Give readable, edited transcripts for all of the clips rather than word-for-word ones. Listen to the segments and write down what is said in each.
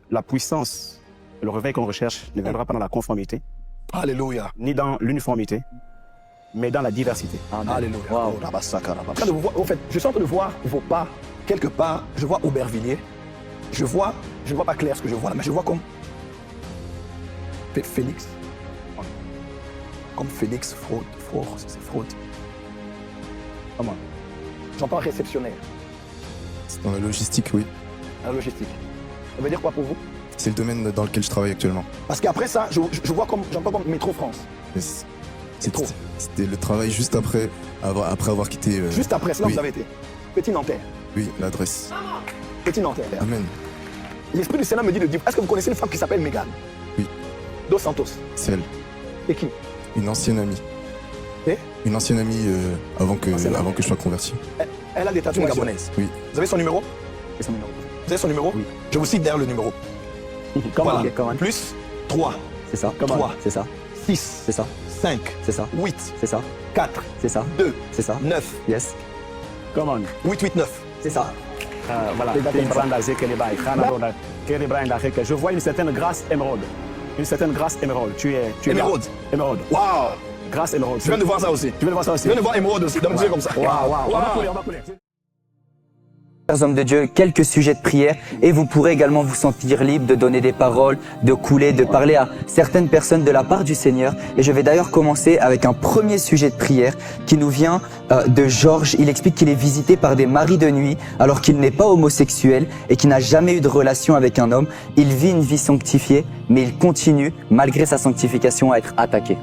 la puissance, le réveil qu'on recherche ne viendra pas dans la conformité, Alléluia. ni dans l'uniformité, mais dans la diversité. Alléluia. Wow. Oh, en fait, je suis en train de voir vos pas quelque part. Je vois Aubervilliers. Je ne vois pas clair ce que je vois là, mais je vois comme Félix. Comme Félix fraude. C'est fraude. Comment? J'entends réceptionnaire, C'est dans la logistique, oui. la logistique. Ça veut dire quoi pour vous? C'est le domaine dans lequel je travaille actuellement. Parce qu'après ça, j'entends comme Métro France. Mais C'était le travail juste après avoir quitté. Juste après, c'est là où oui. vous avez été. Petit Nanterre. Oui, l'adresse. Petit Nanterre. Amen. L'Esprit du Sénat me dit de dire, est-ce que vous connaissez une femme qui s'appelle Mégane? Oui. Dos Santos. C'est elle. C'est qui? Une ancienne amie. Et Une ancienne amie avant que je sois converti. Elle a des tatouages gabonaises. Oui. Vous avez son numéro? C'est son numéro. Vous avez son numéro? Oui. Je vous cite derrière le numéro. Comment? Voilà. Ok, comment? Plus 3, C'est ça. Comment? 3, C'est ça. 6, C'est ça. 5, C'est ça. 8, C'est ça. 4, C'est ça. 2, C'est ça. 9, Yes. Comment? 8, 8, 9. C'est ça. Voilà. Je vois une certaine grâce émeraude. Une certaine grâce émeraude. Tu es Émeraude. là. Émeraude. Waouh! Grâce émeraude. Je viens de voir ça aussi. Tu viens de voir ça aussi? Je viens de voir émeraude aussi. Donc, comme ça. Waouh, waouh. On va Waouh. couler, on va couler. Chers hommes de Dieu, quelques sujets de prière et vous pourrez également vous sentir libre de donner des paroles, de couler, de parler à certaines personnes de la part du Seigneur. Et je vais d'ailleurs commencer avec un premier sujet de prière qui nous vient de Georges. Il explique qu'il est visité par des maris de nuit alors qu'il n'est pas homosexuel et qu'il n'a jamais eu de relation avec un homme. Il vit une vie sanctifiée, mais il continue, malgré sa sanctification, à être attaqué.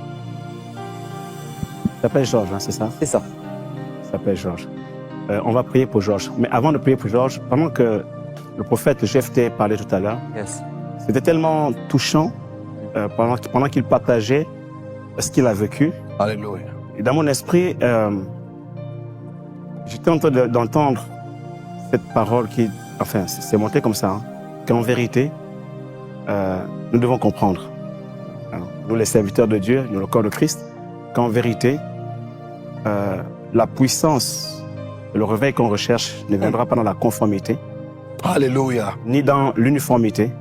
Ça s'appelle Georges, hein, c'est ça? C'est ça. Ça s'appelle Georges. On va prier pour Georges. Mais avant de prier pour Georges, pendant que le prophète Jephthé parlait tout à l'heure, Yes. c'était tellement touchant pendant qu'il partageait ce qu'il a vécu. Alléluia. Et dans mon esprit, j'étais en train d'entendre cette parole qui, enfin, c'est monté comme ça, hein, qu'en vérité, nous devons comprendre, hein, nous les serviteurs de Dieu, nous le corps de Christ, qu'en vérité, la puissance, le réveil qu'on recherche ne viendra pas dans la conformité, Alléluia. ni dans l'uniformité,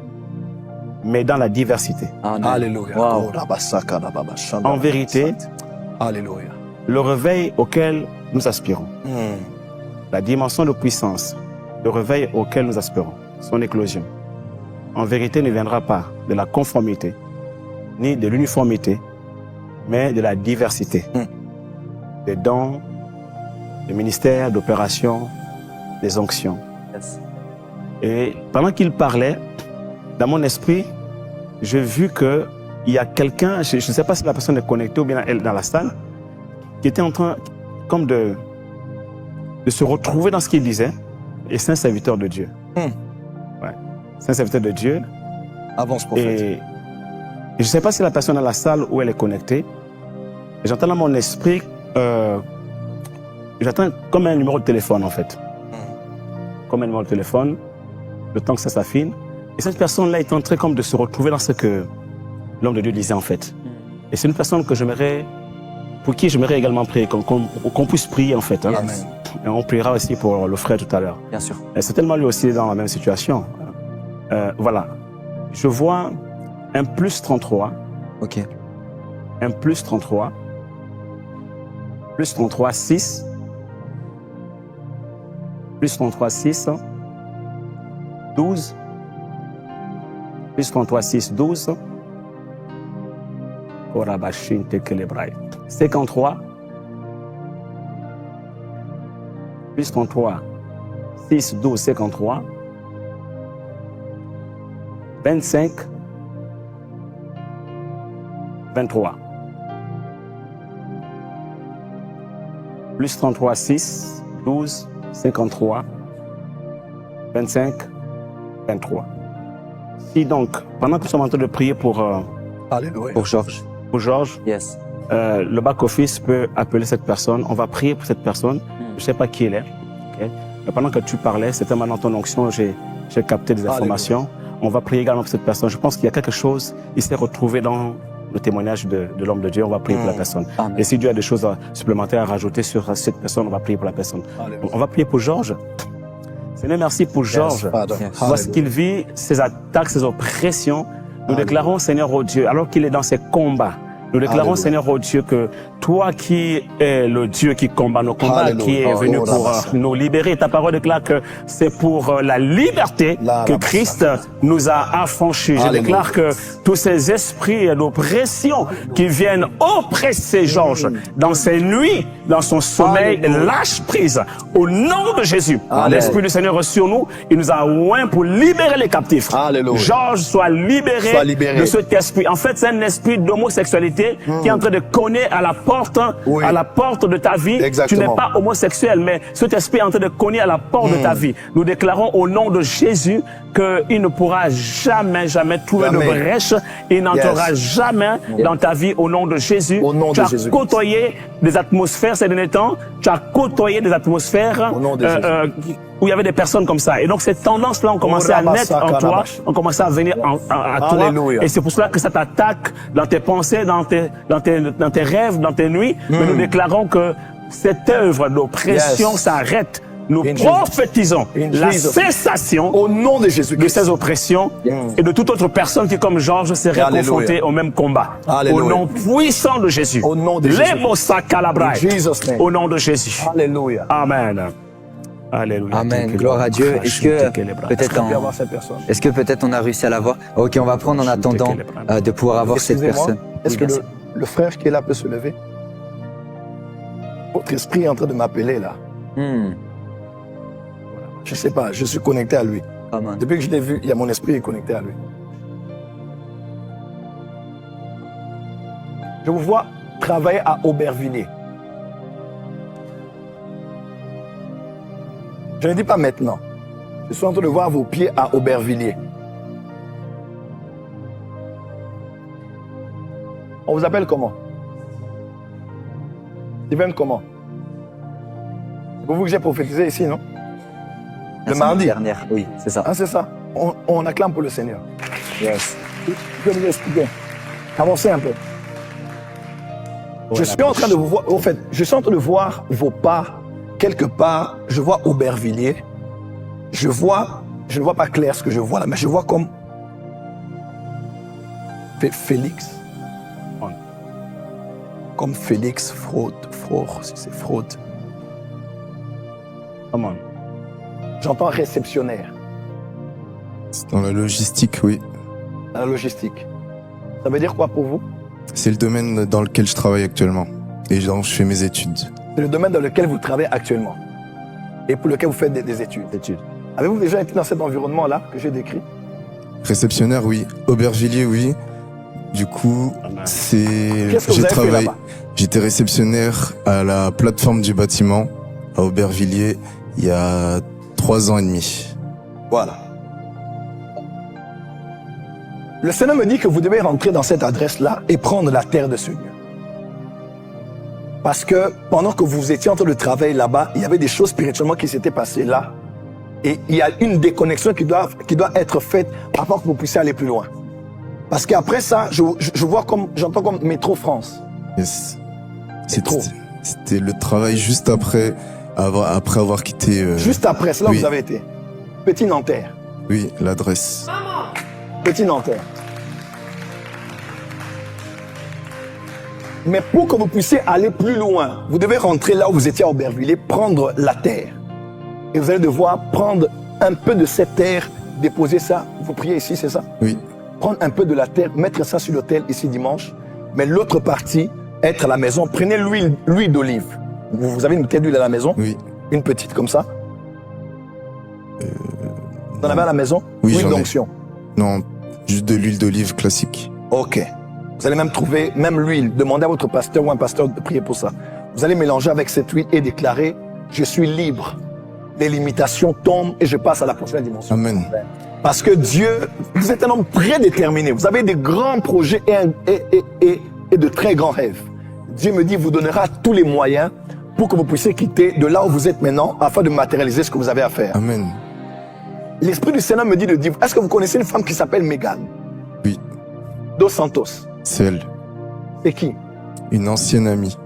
mais dans la diversité. Amen. Alléluia. Wow. Oh, Rabasaka, Rababa, Shanda, En vérité, Alléluia. le réveil auquel nous aspirons, la dimension de puissance, le réveil auquel nous aspirons, son éclosion, en vérité ne viendra pas de la conformité, ni de l'uniformité, mais de la diversité. Des dons, des ministères, d'opérations, des onctions. Yes. Et pendant qu'il parlait, dans mon esprit, j'ai vu qu'il y a quelqu'un, je ne sais pas si la personne est connectée ou bien elle dans la salle, qui était en train comme de se retrouver dans ce qu'il disait. Et c'est un serviteur de Dieu. Ouais. C'est un serviteur de Dieu. Avance, prophète. Et je ne sais pas si la personne est dans la salle où elle est connectée. Et j'entends dans mon esprit, j'attends comme un numéro de téléphone en fait. Comme un numéro de téléphone, le temps que ça s'affine. Et cette personne-là est en train comme de se retrouver dans ce que l'homme de Dieu disait en fait. Et c'est une personne que j'aimerais, pour qui j'aimerais également prier, qu'on puisse prier en fait. Hein. Amen. Et on priera aussi pour le frère tout à l'heure. Bien sûr. Et certainement lui aussi dans la même situation. Voilà. Je vois un plus 33, Ok. un plus 33, plus 33, 6, plus 33, 6, 12, plus 33, 6, 12, 53, plus 33, 6, 12, 53, 25, 23, plus 33, 6, 12, 53, 25, 23. Si donc, pendant que nous sommes en train de prier pour Alléluia. Pour Georges. Georges, Yes. le back-office peut appeler cette personne. On va prier pour cette personne. Je ne sais pas qui elle est. ok? Mais pendant que tu parlais, c'était maintenant ton onction, j'ai capté des informations. On va prier également pour cette personne. Je pense qu'il y a quelque chose, il s'est retrouvé dans le témoignage de l'homme de Dieu. On va prier pour la personne. Amen. Et si Dieu a des choses supplémentaires à rajouter sur cette personne, on va prier pour la personne. Alléluia. Donc, on va prier pour Georges. Seigneur, merci pour Georges. Father. Voici qu'il vit ses attaques, ses oppressions. Nous déclarons, Seigneur, oh Dieu, alors qu'il est dans ses combats, nous déclarons, Alléluia. Seigneur, oh Dieu, que toi qui es le Dieu qui combat nos combats, Alléluia. qui est venu Oh, pour Rabassa. nous libérer. Ta parole déclare que c'est pour la liberté La que Rabassa. Christ nous a affranchis. Je Alléluia. déclare que tous ces esprits d'oppression qui viennent oppresser Georges dans ses nuits, dans son sommeil, Alléluia. lâche prise. Au nom de Jésus, Amen. l'Esprit du Seigneur est sur nous. Il nous a oint pour libérer les captifs. Alléluia. Georges soit libéré, Sois libéré. de cet esprit. En fait, c'est un esprit d'homosexualité qui est en train de cogner à la porte, Oui. à la porte de ta vie. Exactement. Tu n'es pas homosexuel, mais cet esprit est en train de cogner à la porte de ta vie. Nous déclarons au nom de Jésus qu'il ne pourra jamais, jamais trouver de Jamais. brèche. Il n'entrera Yes. jamais dans ta vie au nom de Jésus. Au nom tu de as Jésus-Christ. côtoyé des atmosphères ces derniers temps. Tu as côtoyé des atmosphères Au nom de Jésus. où il y avait des personnes comme ça. Et donc ces tendances-là ont commencé à naître en toi, ont commencé à venir à toi. Alléluia. Et c'est pour cela que ça t'attaque dans tes pensées, dans tes rêves, dans tes nuits. Mais nous déclarons que cette œuvre d'oppression Yes. s'arrête. Nous In Jesus. prophétisons In la Jesus. cessation Au nom de Jésus de ces oppressions et de toute autre personne qui, comme Georges, serait Alléluia. confrontée au même combat. Alléluia. Au nom puissant de Jésus. Au nom de Jésus. Lebosa Kalabrai. In Jesus' name. Au nom de Jésus. Alléluia. Amen. Alléluia. Amen, gloire à Dieu. Est-ce que peut-être On peut avoir cette personne. est-ce que peut-être on a réussi à la voir? Ok, on va prendre en attendant de pouvoir avoir cette Excusez-moi, personne. est-ce Oui, que merci. le frère qui est là peut se lever? Votre esprit est en train de m'appeler là. Je sais pas, je suis connecté à lui. Amen. Depuis que je l'ai vu, il y a mon esprit est connecté à lui. Je vous vois travailler à Aubervilliers. Je ne dis pas maintenant. Je suis en train de voir vos pieds à Aubervilliers. On vous appelle comment? Steven comment? C'est pour vous que j'ai prophétisé ici, non? La Le semaine mardi. dernière, oui, c'est ça. Ah, c'est ça. On acclame pour le Seigneur. Yes. Je vais vous expliquer. Avancez un peu. Je suis en train de vous voir, au fait, je suis en train de voir vos pas quelque part. Je vois Aubervilliers. Je ne vois pas clair ce que je vois là, mais je vois comme Félix. Comme Félix Fraude, si c'est fraude. Come on. J'entends réceptionnaire, C'est dans la logistique, oui. la logistique. Ça veut dire quoi pour vous? C'est le domaine dans lequel je travaille actuellement et dont je fais mes études. C'est le domaine dans lequel vous travaillez actuellement et pour lequel vous faites des études. Avez-vous déjà été dans cet environnement-là que j'ai décrit? Réceptionnaire, oui. Aubervilliers, oui. Du coup, c'est. Qu'est-ce que vous J'ai avez fait travaillé. là-bas? J'étais réceptionnaire à la plateforme du bâtiment à Aubervilliers il y a 3 ans et demi. Voilà. Le Seigneur me dit que vous devez rentrer dans cette adresse-là et prendre la terre de ce lieu. Parce que pendant que vous étiez en train de travailler là-bas, il y avait des choses spirituellement qui s'étaient passées là. Et il y a une déconnexion qui doit être faite avant que vous puissiez aller plus loin. Parce qu'après ça, je vois comme, j'entends comme Métro France. Yes. trop. C'était le travail juste après avoir quitté. Juste après, c'est là où oui. vous avez été. Petit Nanterre. Oui, l'adresse. Petit Nanterre. Mais pour que vous puissiez aller plus loin, vous devez rentrer là où vous étiez à Aubervilliers, prendre la terre. Et vous allez devoir prendre un peu de cette terre, déposer ça. Vous priez ici, c'est ça? Oui. Prendre un peu de la terre, mettre ça sur l'autel ici dimanche. Mais l'autre partie, être à la maison. Prenez l'huile d'olive. Vous avez une bouteille d'huile à la maison? Oui. Une petite comme ça? Vous en avez à la maison? Oui, Huile j'en ai. d'onction. Non, juste de l'huile d'olive classique. Ok. Vous allez même trouver, même l'huile. Demandez à votre pasteur ou un pasteur de prier pour ça. Vous allez mélanger avec cette huile et déclarer, je suis libre. Les limitations tombent et je passe à la prochaine dimension. Amen. Parce que Dieu, vous êtes un homme prédéterminé. Vous avez des grands projets et de très grands rêves. Dieu me dit, vous donnera tous les moyens pour que vous puissiez quitter de là où vous êtes maintenant afin de matérialiser ce que vous avez à faire. Amen. L'Esprit du Seigneur me dit de dire, est-ce que vous connaissez une femme qui s'appelle Megan Oui, Dos Santos? c'est elle. C'est qui? Une ancienne amie.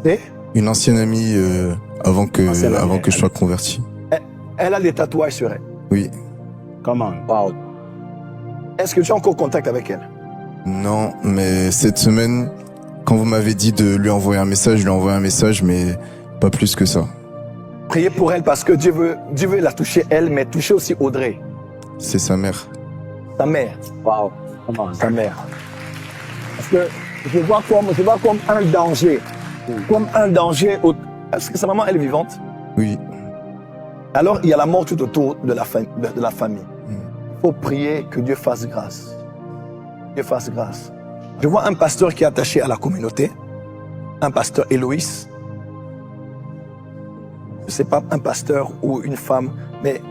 C'est Une ancienne amie avant Ancienne amie, que je sois converti. Elle a des tatouages sur elle. Oui. Come on. Wow. Est-ce que tu as encore contact avec elle? Non, mais cette semaine, quand vous m'avez dit de lui envoyer un message, je lui ai envoyé un message, mais pas plus que ça. Priez pour elle parce que Dieu veut la toucher elle, mais toucher aussi Audrey, C'est sa mère. sa mère. Wow. Come on. Sa mère. Parce que je vois comme un danger. Comme un danger. Est-ce que sa maman, elle est vivante? Oui. Alors, il y a la mort tout autour de la famille. Il faut prier que Dieu fasse grâce. Dieu fasse grâce. Je vois un pasteur qui est attaché à la communauté, un pasteur Héloïse. Je ne sais pas un pasteur ou une femme, mais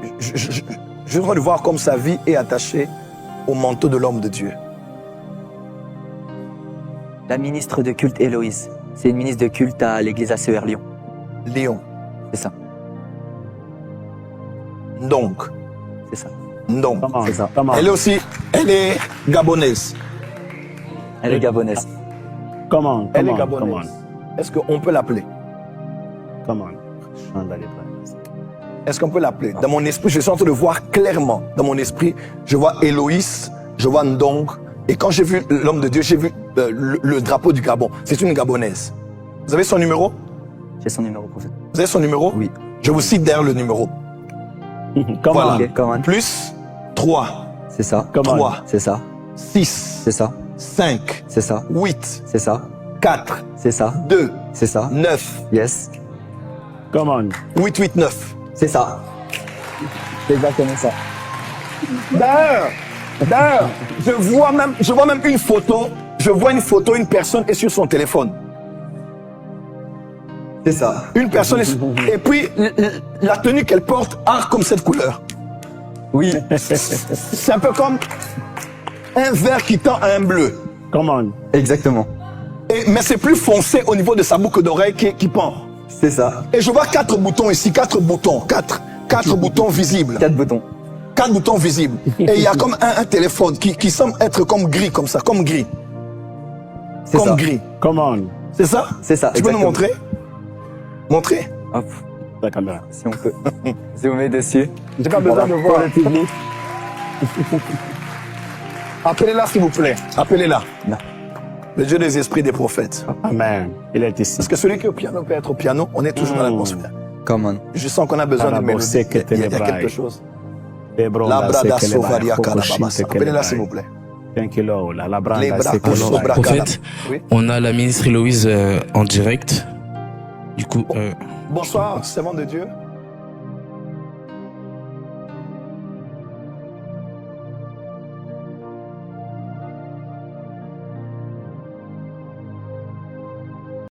je dois voir comme sa vie est attachée au manteau de l'homme de Dieu. La ministre de culte Héloïse. C'est une ministre de culte à l'église ACER Lyon. Léon. C'est ça. Donc, C'est ça. donc. Come on. C'est ça. Come on. Elle est gabonaise. Elle est gabonaise. Come on. Elle Come est on. Come on. gabonaise. Est-ce qu'on peut l'appeler? Come on. Chanda les bras. Est-ce qu'on peut l'appeler? Dans mon esprit, je suis en train de voir clairement. Dans mon esprit, je vois Héloïse, je vois Ndong. Et quand j'ai vu l'homme de Dieu, j'ai vu le drapeau du Gabon. C'est une gabonaise. Vous avez son numéro? J'ai son numéro, prophète. Vous avez son numéro? Oui. Je vous cite derrière le numéro. Come Voilà. on. Ok, come on. Plus 3, C'est ça. Come on. 3, C'est ça. 6, C'est ça. 5, C'est ça. 8, C'est ça. 4, C'est ça. 2, C'est ça. 9, Yes. Come on. 8, 8, 9. C'est ça. C'est exactement ça. D'ailleurs, je vois même une photo. Je vois une photo, une personne est sur son téléphone. C'est ça. Une personne est et puis la tenue qu'elle porte a comme cette couleur. Oui. C'est un peu comme un vert qui tend à un bleu. Come on. Exactement. Mais c'est plus foncé au niveau de sa boucle d'oreille qui pend. C'est ça. Et je vois 4 boutons ici, 4 boutons, 4 boutons visibles. 4 boutons. 4 boutons visibles. Et il y a comme un téléphone qui semble être comme gris, comme ça, comme gris. C'est Comme ça. gris. Come on. C'est ça? C'est ça. Tu peux nous exactement. montrer? Montrer? Hop. La caméra. Si on peut zoomer dessus. J'ai pas besoin de voir. Pour le public. Appelez-la s'il vous plaît. Appelez-la. Non. Le Dieu des esprits des prophètes. Amen. Il est ici. Parce que celui qui est au piano peut être au piano, on est toujours dans l'atmosphère. Come on. Je sens qu'on a besoin de mélodie. Il y a quelque chose. La brada sovaria kalababas. Appelez-la s'il vous plaît. La branda Les bras sekelova. bras Prophète, Oui. on a la ministre Héloïse en direct. Du coup, Bonsoir, servant de Dieu.